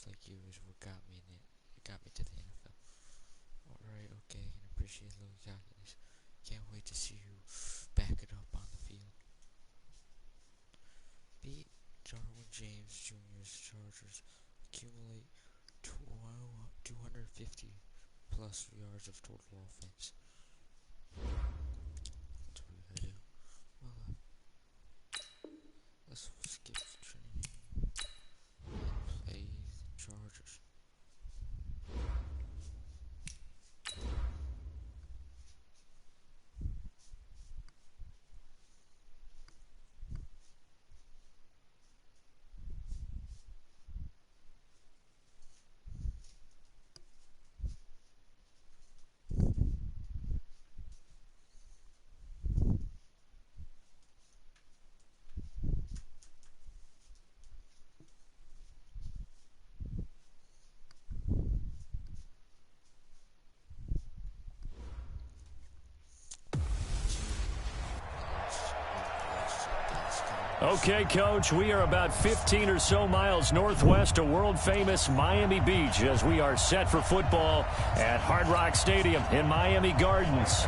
like you is what got me to the NFL. Alright, okay, I can appreciate a little calculus. Can't wait to see you back it up on the field. Beat Jarwin James Jr.'s Chargers accumulate 250 plus yards of total offense. That's what we gotta do. Well, let's skip Trinity and play the Chargers. Okay, Coach, we are about 15 or so miles northwest of world-famous Miami Beach as we are set for football at Hard Rock Stadium in Miami Gardens.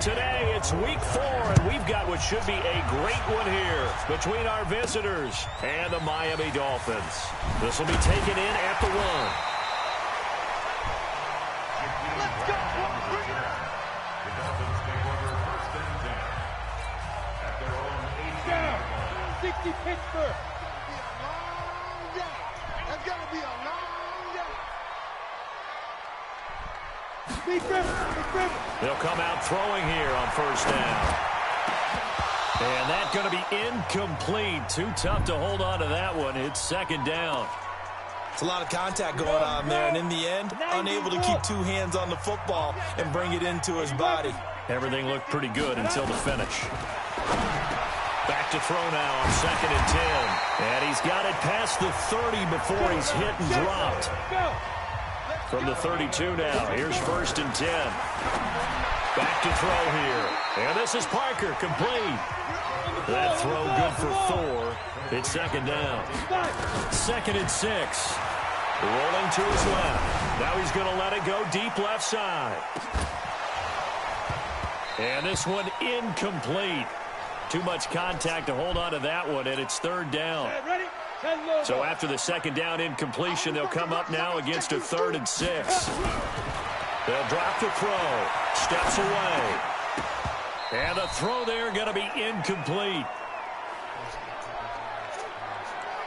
Today, it's week 4, and we've got what should be a great one here between our visitors and the Miami Dolphins. This will be taken in at the 1. Let's go! Bring it up! The Dolphins take over first and 10 at their own 8-yard line. 60 Pittsburgh. That's gonna be a long day. Big Griffin. They'll come out throwing here on first down. And that's going to be incomplete. Too tough to hold on to that one. It's second down. It's a lot of contact going on there, and in the end, unable to keep 2 hands on the football and bring it into his body. Everything looked pretty good until the finish. Back to throw now on second and 10. And he's got it past the 30 before he's hit and dropped. From the 32 now, here's first and 10. Back to throw here. And this is Parker, complete. That throw good for 4. It's second down. Second and 6. Rolling to his left. Now he's going to let it go deep left side. And this one incomplete. Too much contact to hold on to that one, and it's third down. So after the second down incompletion, they'll come up now against a 3rd and 6. They'll drop the throw. Steps away. And the throw there going to be incomplete.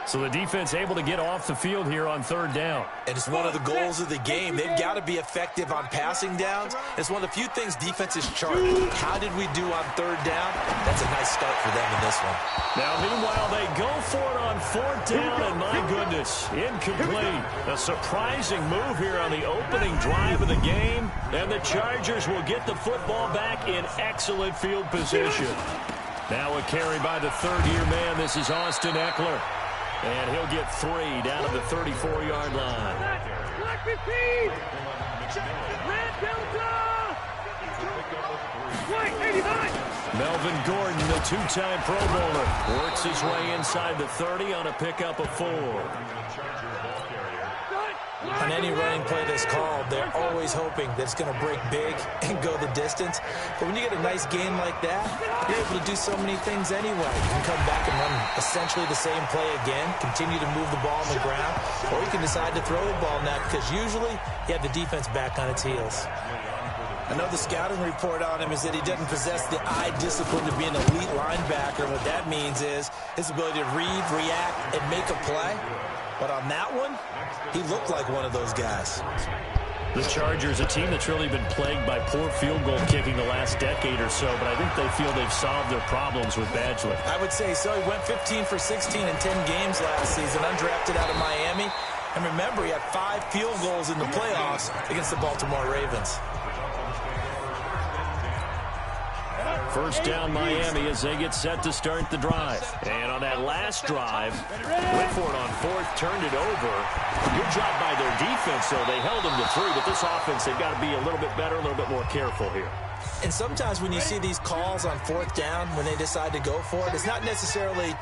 So the defense able to get off the field here on third down. And it's one of the goals of the game. They've got to be effective on passing downs. It's one of the few things defenses chart. How did we do on third down? That's a nice start for them in this one. Now, meanwhile, they go for it on fourth down, and my goodness, incomplete. A surprising move here on the opening drive of the game, and the Chargers will get the football back in excellent field position. Now a carry by the third-year man. This is Austin Eckler. And he'll get 3 down to the 34-yard line. Melvin Gordon, the 2-time Pro Bowler, works his way inside the 30 on a pickup of 4. On any running play that's called, they're always hoping that it's going to break big and go the distance. But when you get a nice gain like that, you're able to do so many things anyway. You can come back and run essentially the same play again, continue to move the ball on the ground, or you can decide to throw the ball now because usually you have the defense back on its heels. I know the scouting report on him is that he doesn't possess the eye discipline to be an elite linebacker. And what that means is his ability to read, react, and make a play. But on that one, he looked like one of those guys. The Chargers, a team that's really been plagued by poor field goal kicking the last decade or so, but I think they feel they've solved their problems with Badgley. I would say so. He went 15 for 16 in 10 games last season, undrafted out of Miami. And remember, he had 5 field goals in the playoffs against the Baltimore Ravens. First down Miami as they get set to start the drive. And on that last drive, went for it on fourth, turned it over. Good job by their defense, though. They held them to 3, but this offense, they've got to be a little bit better, a little bit more careful here. And sometimes when you see these calls on fourth down, when they decide to go for it, it's not necessarily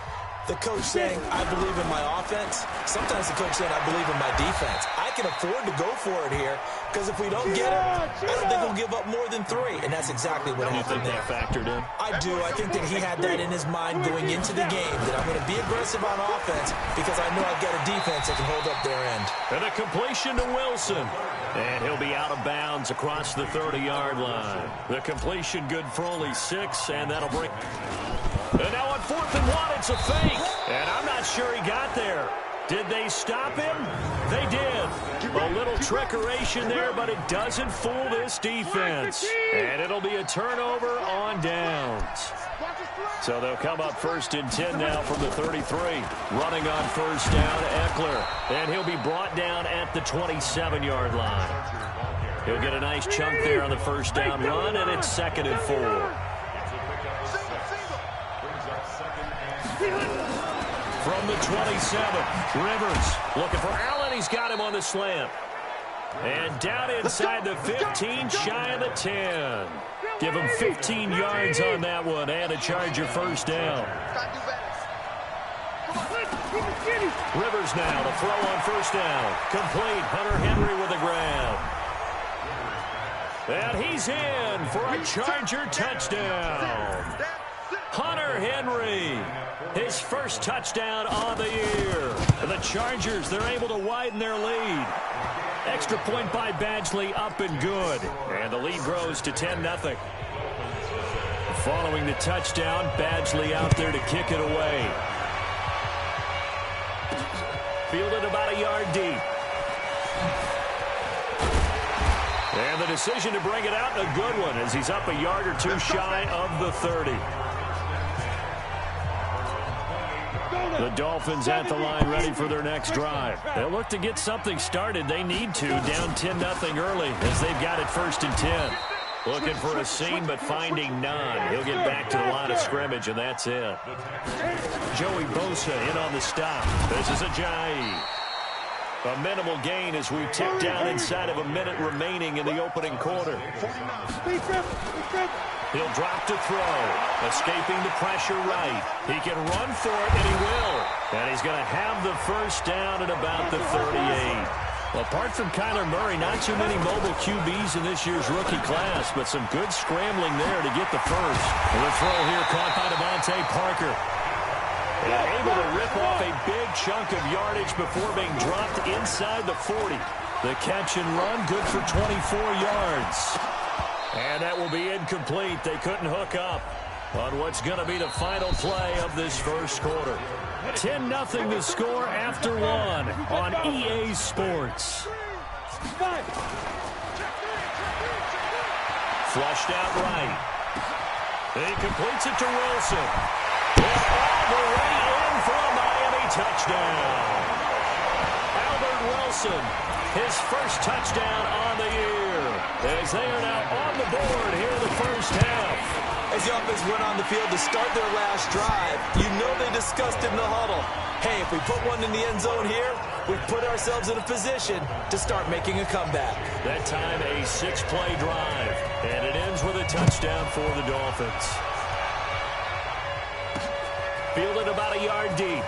the coach saying, I believe in my offense. Sometimes the coach saying, I believe in my defense. I can afford to go for it here because if we don't get it, I don't think we'll give up more than 3. And that's exactly what happened there. You think that factored in? I do. I think that he had that in his mind going into the game, that I'm going to be aggressive on offense because I know I've got a defense that can hold up their end. And a completion to Wilson. And he'll be out of bounds across the 30-yard line. The completion good for only 6, and that'll bring... And now on 4th and 1, it's a fake. And I'm not sure he got there. Did they stop him? They did. A little trickeration there, but it doesn't fool this defense. And it'll be a turnover on downs. So they'll come up 1st and 10 now from the 33. Running on 1st down, Eckler. And he'll be brought down at the 27-yard line. He'll get a nice chunk there on the 1st down run, and it's 2nd and 4. From the 27, Rivers looking for Allen. He's got him on the slant. And down inside the 15, shy of the 10. Give him 15 yards on that one and a Charger 1st down. Rivers now to throw on 1st down. Complete. Hunter Henry with the grab. And he's in for a Charger touchdown. Hunter Henry, his first touchdown on the year. And the Chargers, they're able to widen their lead. Extra point by Badgley, up and good. And the lead grows to 10-0. Following the touchdown, Badgley out there to kick it away. Fielded about a yard deep. And the decision to bring it out, a good one, as he's up a yard or 2 shy of the 30. The Dolphins at the line ready for their next drive. They'll look to get something started. They need to, down 10-0 early as they've got it 1st and 10. Looking for a seam, but finding none. He'll get back to the line of scrimmage, and that's it. Joey Bosa in on the stop. This is Ajayi. A minimal gain as we tick down inside of a minute remaining in the opening quarter. He'll drop to throw. Escaping the pressure right. He can run for it, and he will. And he's going to have the 1st down at about the 38. Well, apart from Kyler Murray, not too many mobile QBs in this year's rookie class, but some good scrambling there to get the first. And the throw here caught by Devontae Parker. And able to rip off a big chunk of yardage before being dropped inside the 40. The catch and run, good for 24 yards. And that will be incomplete. They couldn't hook up on what's going to be the final play of this first quarter. 10-0 the score after 1 on EA Sports. Flushed out right. He completes it to Wilson. And all the way in for a Miami touchdown. Albert Wilson, his first touchdown on the year, as they are now on the board here in the 1st half. As the offense went on the field to start their last drive, you know they discussed in the huddle, hey, if we put one in the end zone here, we put ourselves in a position to start making a comeback. That time a 6-play drive, and it ends with a touchdown for the Dolphins. Fielded about a yard deep.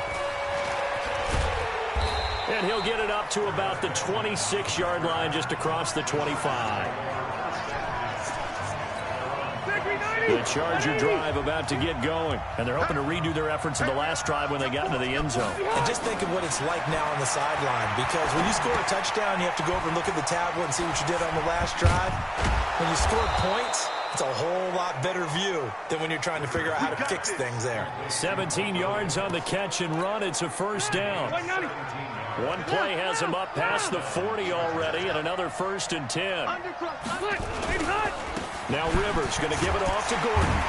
And he'll get it up to about the 26-yard line, just across the 25. The Charger drive about to get going. And they're hoping to redo their efforts in the last drive when they got into the end zone. And just think of what it's like now on the sideline. Because when you score a touchdown, you have to go over and look at the tablet and see what you did on the last drive. When you scored points, it's a whole lot better view than when you're trying to figure out how to fix things there. 17 yards on the catch and run. It's a 1st down. One play has him up past the 40 already, and another 1st and 10. Now Rivers going to give it off to Gordon.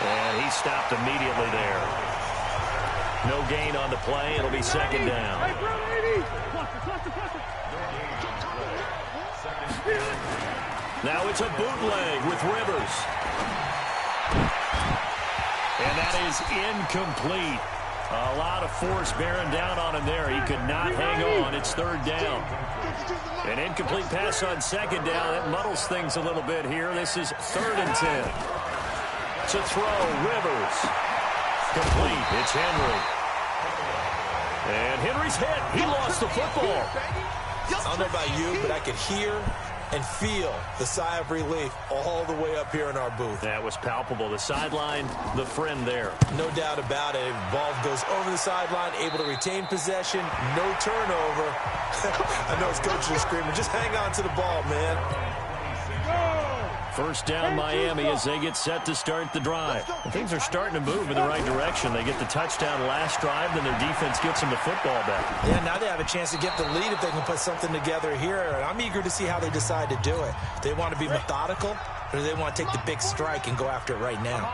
And he stopped immediately there. No gain on the play. It'll be 2nd down. Now it's a bootleg with Rivers. And that is incomplete. A lot of force bearing down on him there. He could not hang on. It's 3rd down. An incomplete pass on 2nd down. That muddles things a little bit here. This is 3rd and 10. To throw, Rivers. Complete. It's Henry. And Henry's hit. He lost the football. I don't know about you, but I could hear and feel the sigh of relief all the way up here in our booth. That was palpable. The sideline, the friend there. No doubt about it. Ball goes over the sideline, able to retain possession, no turnover. I know his coach is screaming, just hang on to the ball, man. First down, Miami, as they get set to start the drive. Well, things are starting to move in the right direction. They get the touchdown last drive, then their defense gets them the football back. Yeah, now they have a chance to get the lead if they can put something together here. And I'm eager to see how they decide to do it. They want to be methodical, or do they want to take the big strike and go after it right now?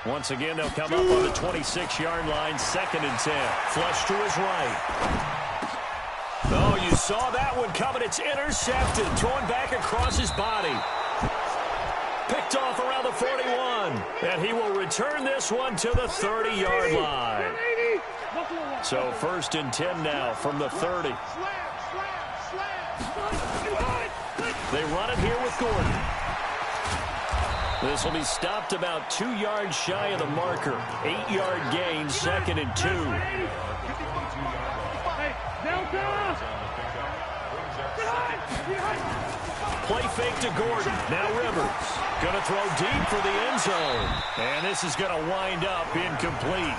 Once again, they'll come up on the 26-yard line, 2nd and 10. Flush to his right. Oh, you saw that one coming. It's intercepted, thrown back across his body. Picked off around the 41. And he will return this one to the 30-yard line. So 1st and 10 now from the 30. They run it here with Gordon. This will be stopped about 2 yards shy of the marker. 8-yard gain, 2nd and 2. Play fake to Gordon. Now Rivers. Going to throw deep for the end zone. And this is going to wind up incomplete.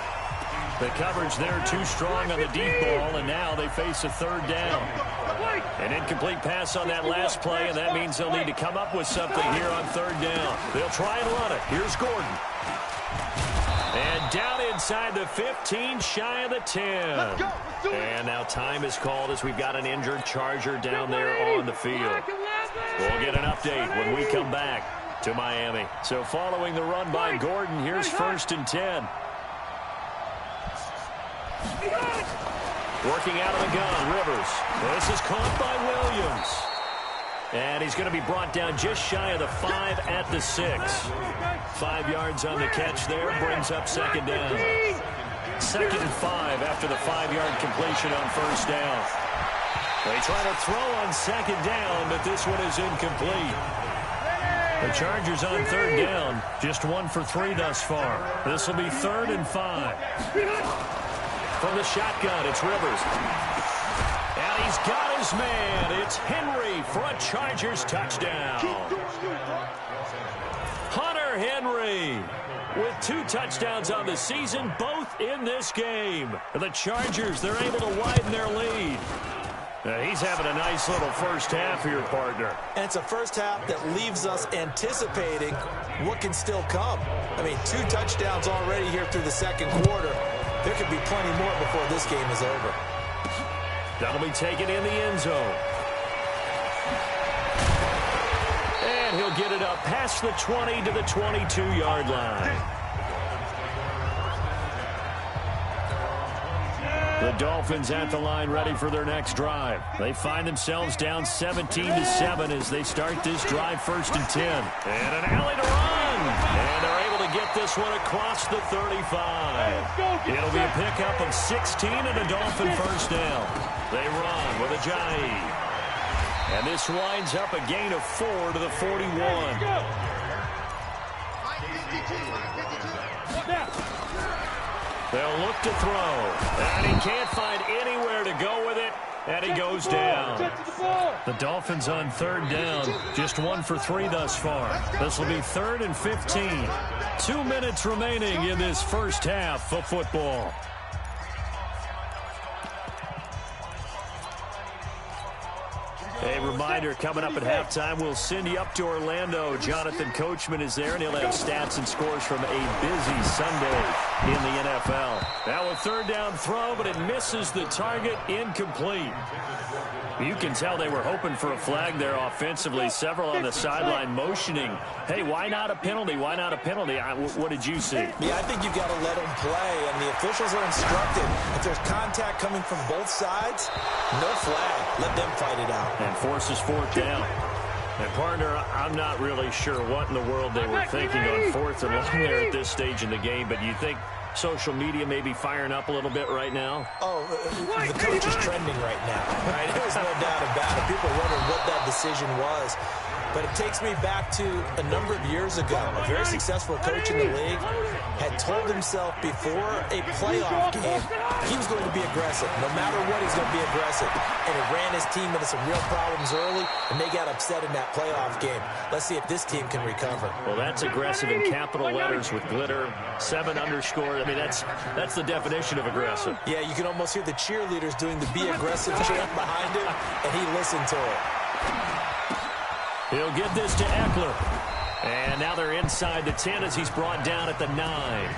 The coverage there too strong on the deep ball, and now they face a 3rd down. An incomplete pass on that last play, and that means they'll need to come up with something here on 3rd down. They'll try and run it. Here's Gordon. And down inside the 15, shy of the 10. And now time is called as we've got an injured Charger down there on the field. We'll get an update when we come back to Miami. So following the run by Gordon, here's 1st and 10. Working out of the gun, Rivers. This is caught by Williams. And he's going to be brought down just shy of the 5 at the 6. 5 yards on the catch there, brings up 2nd down. 2nd and 5 after the 5-yard completion on 1st down. They try to throw on 2nd down, but this one is incomplete. The Chargers on 3rd down, just 1 for 3 thus far. This will be 3rd and 5. From the shotgun, it's Rivers. And he's got his man. It's Henry for a Chargers touchdown. Hunter Henry with 2 touchdowns on the season, both in this game. The Chargers, they're able to widen their lead. He's having a nice little first half here, partner. And it's a first half that leaves us anticipating what can still come. I mean, 2 touchdowns already here through the 2nd quarter. There could be plenty more before this game is over. That'll be taken in the end zone. And he'll get it up past the 20 to the 22-yard line. The Dolphins at the line ready for their next drive. They find themselves down 17-7 as they start this drive 1st and 10. And an alley to run. And they're able to get this one across the 35. It'll be a pickup of 16 and a Dolphin first down. They run with Ajayi. And this winds up a gain of 4 to the 41. They'll look to throw. And he can't find anywhere to go with it. And he goes down. The Dolphins on 3rd down. Just 1 for 3 thus far. This will be 3rd and 15. 2 minutes remaining in this first half of football. A reminder, coming up at halftime, we'll send you up to Orlando. Jonathan Coachman is there, and he'll have stats and scores from a busy Sunday in the NFL. Now a 3rd down throw, but it misses the target, incomplete. You can tell they were hoping for a flag there offensively. Several on the sideline motioning. Hey, why not a penalty? Why not a penalty? What did you see? Yeah, I think you've got to let them play, and the officials are instructed. If there's contact coming from both sides, no flag. Let them fight it out. And forces 4th down. And, partner, I'm not really sure what in the world they were thinking on 4th and long there at this stage in the game, but you think social media may be firing up a little bit right now? Oh, the coach is trending right now. Right? There's no doubt about it. People are wondering what that decision was. but it takes me back to a number of years ago. A very successful coach in the league had told himself before a playoff game he was going to be aggressive. No matter what, he's going to be aggressive. And it ran his team into some real problems early, and they got upset in that playoff game. Let's see if this team can recover. Well, that's aggressive in capital letters with glitter, 7 underscore. I mean, that's the definition of aggressive. Yeah, you can almost hear the cheerleaders doing the be aggressive chant behind him, and he listened to it. He'll get this to Eckler. And now they're inside the 10 as he's brought down at the 9.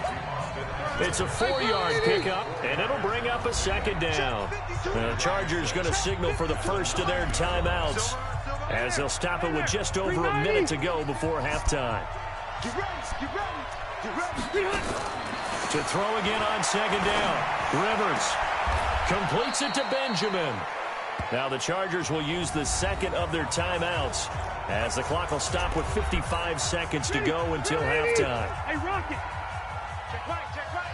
It's a 4-yard pickup, and it'll bring up a second down. The Chargers going to signal for the first of their timeouts as they'll stop it with just over a minute to go before halftime. To throw again on second down. Rivers completes it to Benjamin. Now the Chargers will use the second of their timeouts as the clock will stop with 55 seconds to go until halftime. Hey, Rocket. Check right, check right.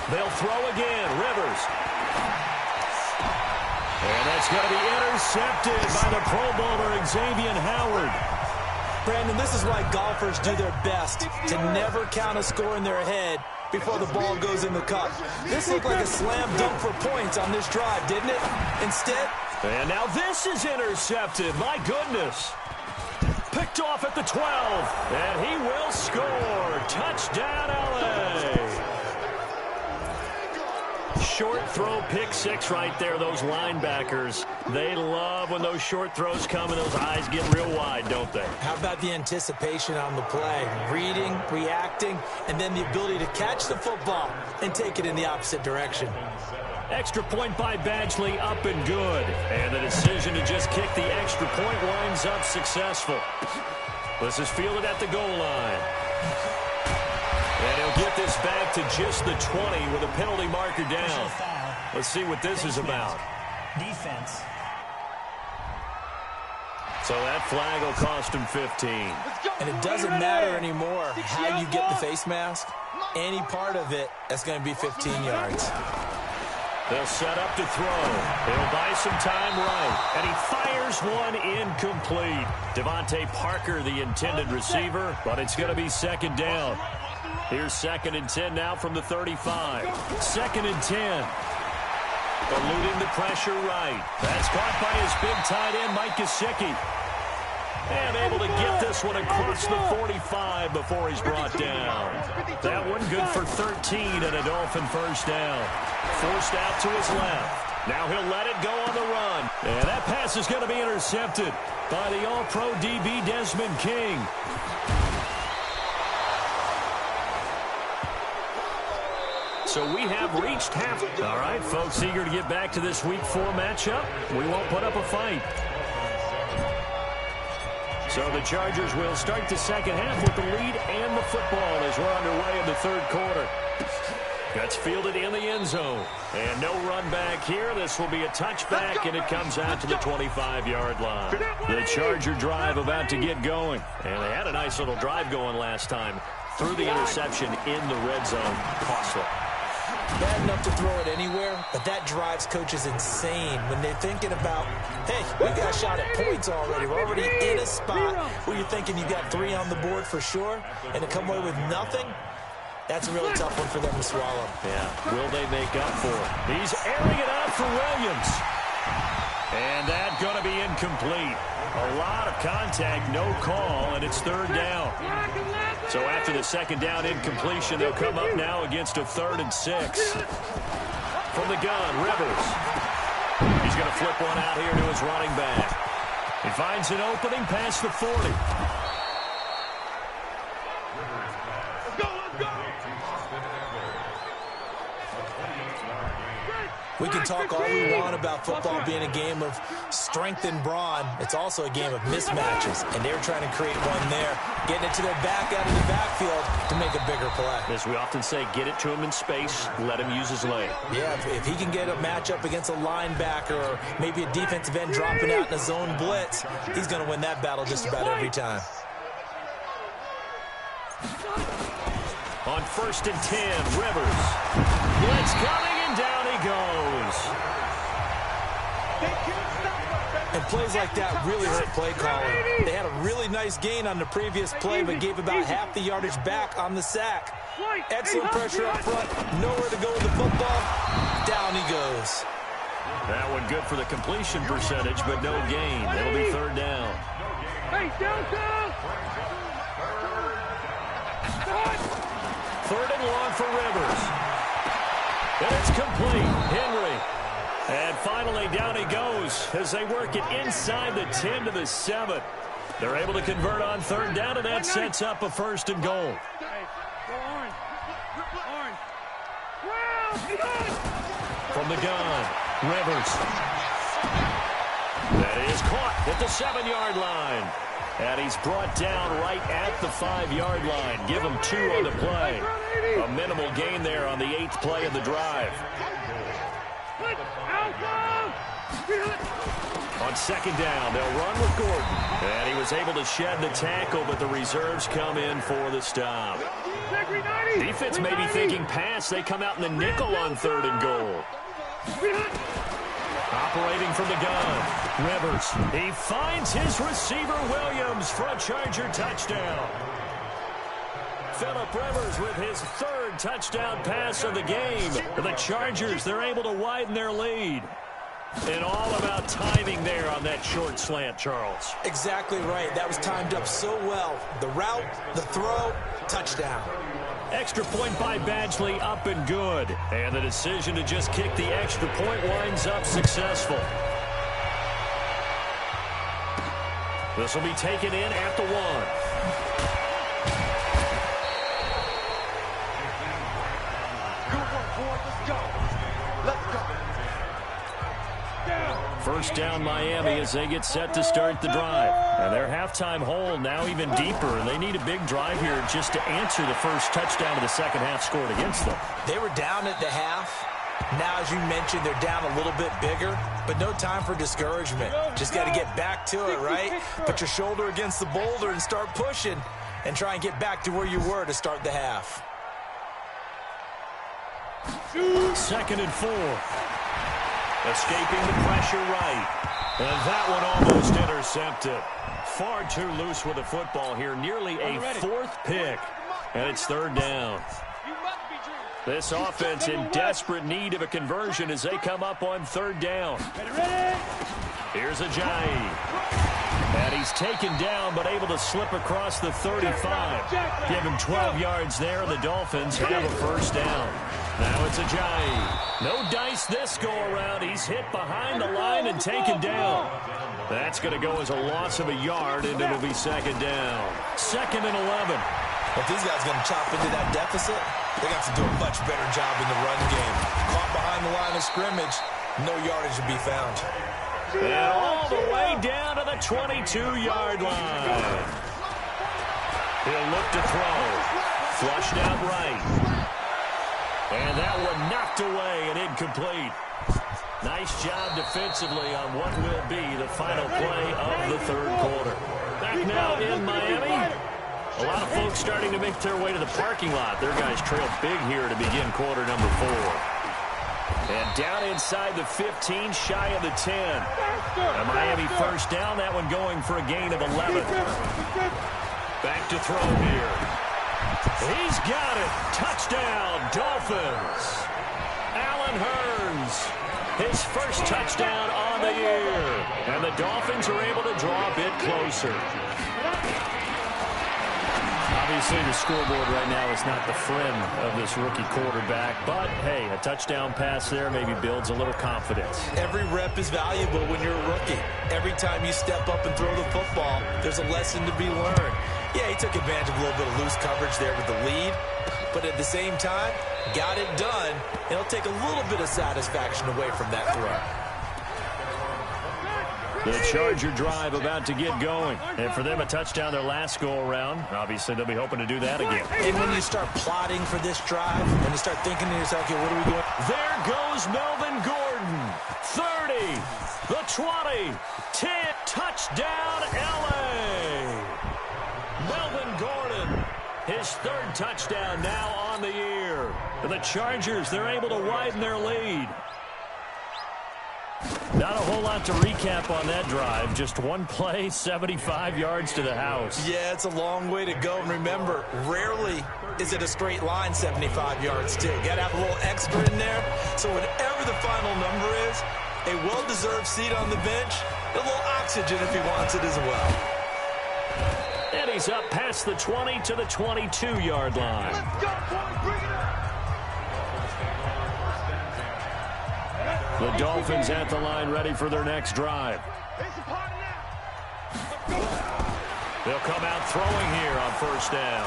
They'll throw again. Rivers. And that's going to be intercepted by the Pro Bowler Xavier Howard. Brandon, this is why golfers do their best to never count a score in their head before the ball goes in the cup. This looked like a slam dunk for points on this drive, didn't it? Instead... And now this is intercepted. My goodness. Picked off at the 12. And he will score. Touchdown, L.A. Short throw, pick 6 right there. Those linebackers, they love when those short throws come and those eyes get real wide, don't they? How about the anticipation on the play? Reading, reacting, and then the ability to catch the football and take it in the opposite direction. Extra point by Badgley, up and good. And the decision to just kick the extra point winds up successful. This is fielded at the goal line. And he'll get this back to just the 20 with a penalty marker down. Let's see what this is about. Defense. So that flag will cost him 15. And it doesn't matter anymore how you get the face mask. Any part of it, that's going to be 15 yards. They'll set up to throw. He'll buy some time right. And he fires one incomplete. Devontae Parker, the intended receiver, but it's going to be second down. Here's 2nd and 10 now from the 35. 2nd and 10. Eluding the pressure right. That's caught by his big tight end, Mike Gesicki. And able to get this one across the 45 before he's brought down. That one good for 13 and a Dolphin first down. Forced out to his left. Now he'll let it go on the run. And that pass is going to be intercepted by the All-Pro DB Desmond King. So we have reached half. All right, folks, eager to get back to this Week 4 matchup. We won't put up a fight. So the Chargers will start the second half with the lead and the football as we're underway in the third quarter. That's fielded in the end zone. And no run back here. This will be a touchback, and it comes out to the 25-yard line. The Charger drive about to get going. And they had a nice little drive going last time. Threw the interception in the red zone. Costly. Bad enough to throw it anywhere, but that drives coaches insane when they're thinking about, hey, we got a shot at points already. We're already in a spot where you're thinking you got 3 on the board for sure, and to come away with nothing, that's a really tough one for them to swallow. Yeah, will they make up for it? He's airing it out for Williams. And that's going to be incomplete. A lot of contact, no call, and it's 3rd down. So after the second down incompletion, they'll come up now against a 3rd and 6. From the gun, Rivers. He's going to flip one out here to his running back. He finds an opening past the 40. We can talk all we want about football being a game of strength and brawn. It's also a game of mismatches, and they're trying to create one there, getting it to their back out of the backfield to make a bigger play. As we often say, get it to him in space, let him use his leg. Yeah, if he can get a matchup against a linebacker or maybe a defensive end dropping out in a zone blitz, he's going to win that battle just about every time. On 1st and 10, Rivers. Blitz coming, and down he goes. They can't stop And plays like that really hurt play calling. They had a really nice gain on the previous play, but gave about half the yardage back on the sack. Excellent pressure up front. Nowhere to go with the football. Down he goes. That one good for the completion percentage, but no gain. It'll be third down. Hey, down. Third and long for Rivers. And it's complete. Henry. And finally, down he goes as they work it inside the 10 to the 7. They're able to convert on third down, and that sets up a first and goal. From the gun, Rivers. That is caught at the 7-yard line. And he's brought down right at the 5-yard line. Give him 2 on the play. A minimal gain there on the 8th play of the drive. On second down, they'll run with Gordon. And he was able to shed the tackle, but the reserves come in for the stop. Defense may be thinking pass. They come out in the nickel on third and goal. Operating from the gun, Rivers. He finds his receiver, Williams, for a Charger touchdown. Phillip Rivers with his 3rd touchdown pass of the game. The Chargers, they're able to widen their lead. And all about timing there on that short slant, Charles. Exactly right. That was timed up so well. The route, the throw, touchdown. Extra point by Badgley, up and good. And the decision to just kick the extra point winds up successful. This will be taken in at the 1. First down Miami as they get set to start the drive. And their halftime hole now even deeper. And they need a big drive here just to answer the first touchdown of the second half scored against them. They were down at the half. Now, as you mentioned, they're down a little bit bigger, but no time for discouragement. Just got to get back to it, right? Put your shoulder against the boulder and start pushing and try and get back to where you were to start the half. 2nd and 4. Escaping the pressure right. And that one almost intercepted. Far too loose with the football here. Nearly a 4th pick. And it's third down. This offense in desperate need of a conversion as they come up on third down. Here's Ajayi. And he's taken down but able to slip across the 35. Give him 12 yards there, and the Dolphins have a first down. Now it's Ajayi. No dice this go-around. He's hit behind the line and taken down. That's going to go as a loss of a yard, and it'll be second down. 2nd and 11. If these guys are going to chop into that deficit, they got to do a much better job in the run game. Caught behind the line of scrimmage, no yardage to be found. And all the way down to the 22-yard line. He'll look to throw. Flushed out right. And that one knocked away and incomplete. Nice job defensively on what will be the final play of the third quarter. Back now in Miami. A lot of folks starting to make their way to the parking lot. Their guys trail big here to begin quarter number 4. And down inside the 15, shy of the 10. A Miami first down, that one going for a gain of 11. Back to throw here. He's got it. Touchdown, Dolphins. Allen Hurns, his first touchdown on the year. And the Dolphins are able to draw a bit closer. Obviously, the scoreboard right now is not the friend of this rookie quarterback. But, hey, a touchdown pass there maybe builds a little confidence. Every rep is valuable when you're a rookie. Every time you step up and throw the football, there's a lesson to be learned. Yeah, he took advantage of a little bit of loose coverage there with the lead. But at the same time, got it done. It'll take a little bit of satisfaction away from that throw. The Charger drive about to get going. And for them, a touchdown their last go-around. Obviously, they'll be hoping to do that again. And when you start plotting for this drive, when you start thinking to yourself, okay, what are we doing? There goes Melvin Gordon. 30, the 20, 10, touchdown, L.A. Melvin Gordon, his 3rd touchdown now on the year. And the Chargers, they're able to widen their lead. Not a whole lot to recap on that drive. Just one play, 75 yards to the house. Yeah, it's a long way to go. And remember, rarely is it a straight line 75 yards, too. Got to have a little extra in there. So whatever the final number is, a well-deserved seat on the bench, a little oxygen if he wants it as well. And he's up past the 20 to the 22-yard line. Let's go, boys. Bring it up. The Dolphins at the line ready for their next drive. It's a party now. They'll come out throwing here on first down.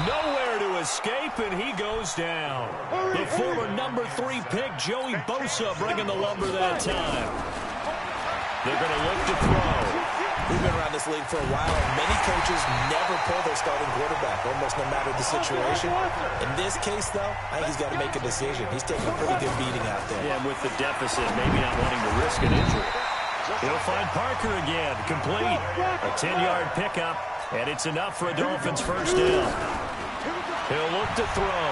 Nowhere to escape, and he goes down. The former number 3 pick, Joey Bosa, bringing the lumber that time. They're going to look to throw. We've been around this league for a while, and many coaches never pull their starting quarterback, almost no matter the situation. In this case, though, I think he's got to make a decision. He's taking a pretty good beating out there. Yeah, with the deficit, maybe not wanting to risk an injury. He'll find Parker again, complete. A 10-yard pickup, and it's enough for a Dolphins first down. He'll look to throw.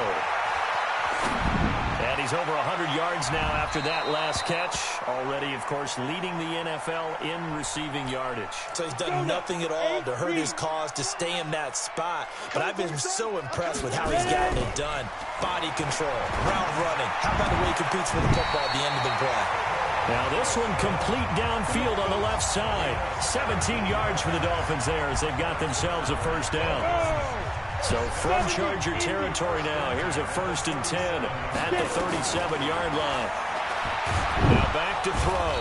And he's over 100 yards now after that last catch. Already, of course, leading the NFL in receiving yardage. So he's done nothing at all to hurt his cause, to stay in that spot. But I've been so impressed with how he's gotten it done. Body control, route running. How about the way he competes for the football at the end of the play? Now this one complete downfield on the left side. 17 yards for the Dolphins there as they've got themselves a first down. So from Charger territory now, here's a 1st and 10 at the 37-yard line. Now back to throw.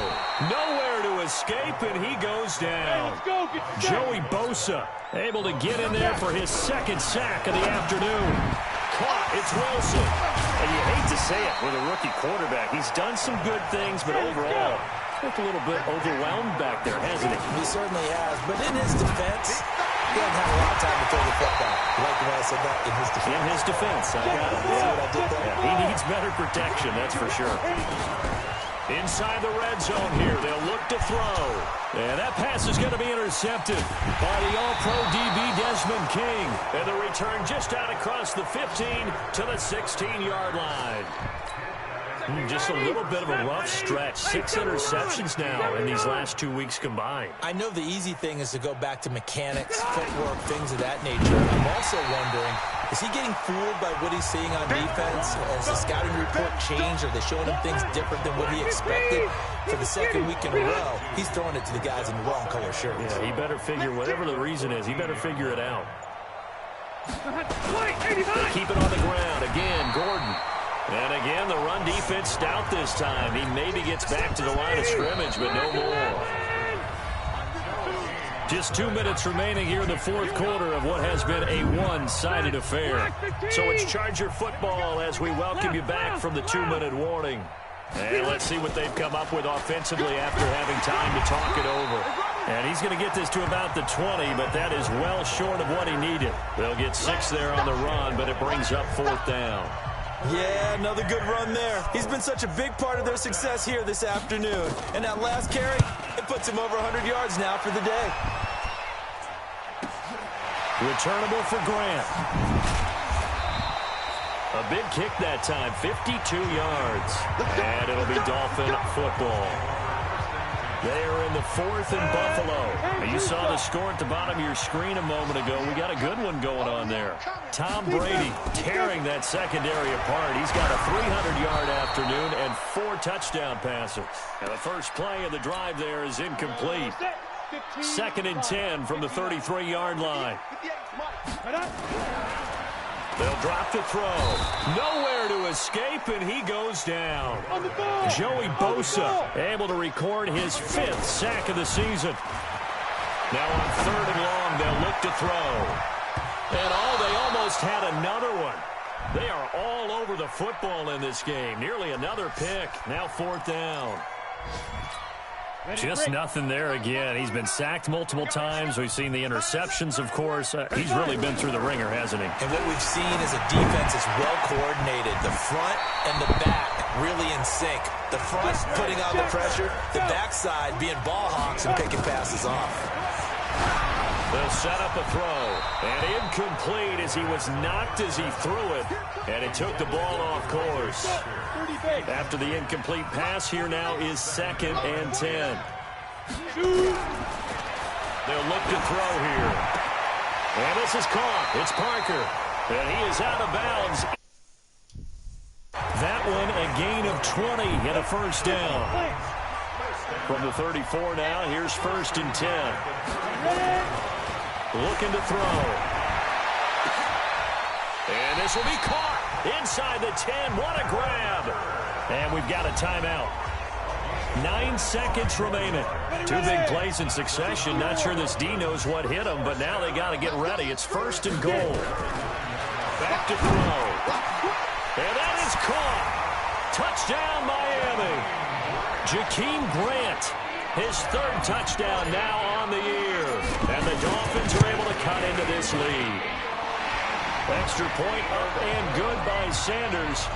Nowhere to escape, and he goes down. Joey Bosa able to get in there for his 2nd sack of the afternoon. Caught, it's Wilson. And you hate to say it with a rookie quarterback. He's done some good things, but overall, looked a little bit overwhelmed back there, hasn't he? He certainly has, but in his defense, he hasn't had a lot of time to throw the football. You like the way I said that? In his defense. In his defense, I got it. See what I did there? Yeah, he needs better protection, that's for sure. Inside the red zone here, they'll look to throw. And that pass is going to be intercepted by the All-Pro DB Desmond King. And the return just out across the 15 to the 16-yard line. Just a little bit of a rough stretch. 6 interceptions now in these last 2 weeks combined. I know the easy thing is to go back to mechanics, footwork, things of that nature. I'm also wondering, is he getting fooled by what he's seeing on defense? Has the scouting report changed? Are they showing him things different than what he expected? For the 2nd week in a row, he's throwing it to the guys in the wrong color shirts. Yeah, he better figure, whatever the reason is, he better figure it out. They keep it on the ground. Again, Gordon. And again, the run defense stout this time. He maybe gets back to the line of scrimmage, but no more. Just 2 minutes remaining here in the 4th quarter of what has been a one-sided affair. So it's Charger football as we welcome you back from the 2-minute warning. And let's see what they've come up with offensively after having time to talk it over. And he's going to get this to about the 20, but that is well short of what he needed. They'll get 6 there on the run, but it brings up 4th down. Yeah, another good run there. He's been such a big part of their success here this afternoon. And that last carry, it puts him over 100 yards now for the day. Returnable for Grant. A big kick that time, 52 yards. And it'll be Dolphin football. They are in the 4th in Buffalo. Now, you saw the score at the bottom of your screen a moment ago. We got a good one going on there. Tom Brady tearing that secondary apart. He's got a 300-yard afternoon and 4 touchdown passes. And the first play of the drive there is incomplete. 2nd and 10 from the 33-yard line. They'll drop to throw. Nowhere to escape, and he goes down. Joey Bosa able to record his 5th sack of the season. Now on 3rd and long, they'll look to throw. And they almost had another one. They are all over the football in this game. Nearly another pick. Now 4th down. Just nothing there again. He's been sacked multiple times. We've seen the interceptions, of course. He's really been through the ringer, hasn't he? And what we've seen is a defense that's well coordinated. The front and the back really in sync. The front putting on the pressure. The backside being ball hawks and picking passes off. They'll set up a throw. And incomplete as he was knocked as he threw it. And it took the ball off course. After the incomplete pass, here now is 2nd and 10. They'll look to throw here. And this is caught. It's Parker. And he is out of bounds. That one a gain of 20 and a first down. From the 34 now, here's 1st and 10. Looking to throw. And this will be caught inside the 10. What a grab. And we've got a timeout. 9 seconds remaining. 2 big plays in succession. Not sure this D knows what hit him, but now they got to get ready. It's 1st and goal. Back to throw. And that is caught. Touchdown, Miami. Jakeem Grant, his 3rd touchdown now on the year. And the Dolphins are able to cut into this lead. Extra point up and good by Sanders.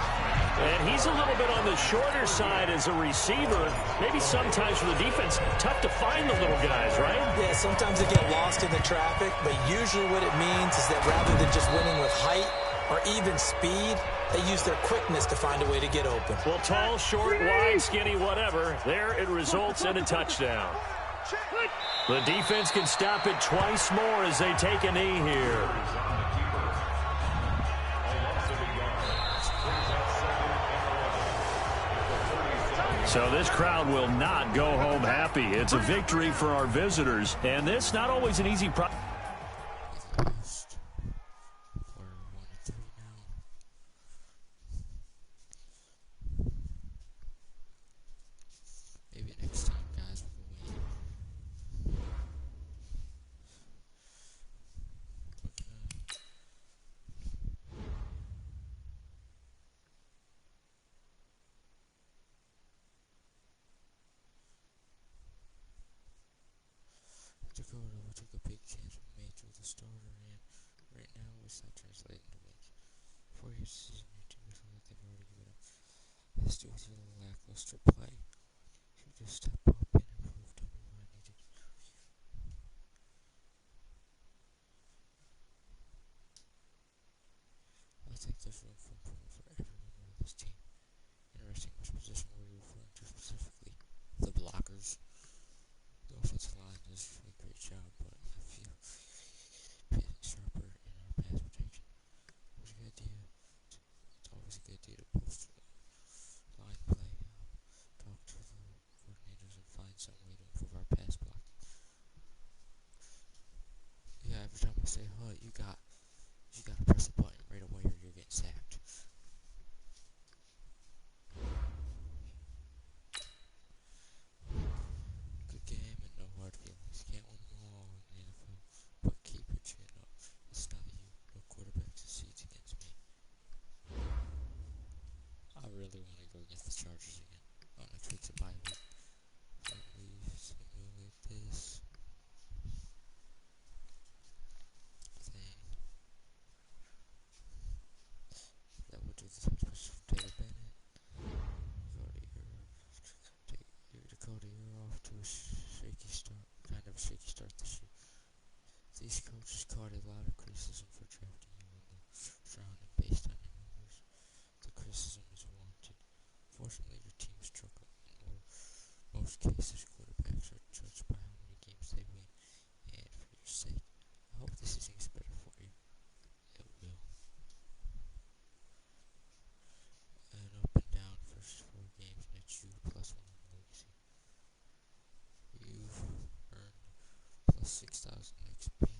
And he's a little bit on the shorter side as a receiver. Maybe sometimes for the defense, tough to find the little guys, right? Yeah, sometimes they get lost in the traffic, but usually what it means is that rather than just winning with height or even speed, they use their quickness to find a way to get open. Well, tall, short, wide, skinny, whatever. There it results in a touchdown. The defense can stop it twice more as they take a knee here. So this crowd will not go home happy. It's a victory for our visitors, and this not always an easy process. We took a big chance with Major, the starter, and right now it's not translating to wins. 4 years season, your team is like they've already given up. This due to the lackluster play. You just step up and improve. Tell me what I needed. I think there's room for improvement for everyone around this team. Interesting which position were you referring to specifically? The blockers. The offensive line does a great job, but I feel getting sharper in our pass protection. It was a good idea. It's always a good idea to post line play, talk to the coordinators, and find some way to improve our pass blocking. Yeah, every time I say "hut," you gotta press the button right away, or you're getting sacked. Good game and no hard feelings. Can't win them all in the NFL, but keep your chin up. It's not you. No quarterback succeeds against me. I really want to go against the Chargers again. Oh, next week's a bye week. So we simulate this thing. That would do the same special from Taylor Bennett. Dakota, you're off to a shaky start, kind of a shaky start this year. These coaches caught a lot of criticism for drafting you in the first round, and based on your numbers, the criticism is warranted. Fortunately, your team struggled. In most cases, quarterbacks are judged by how many games they win, and for your sake, I hope this season is better for you. It will. An up and down first 4 games net you +1 in legacy. You've earned +6,000 XP.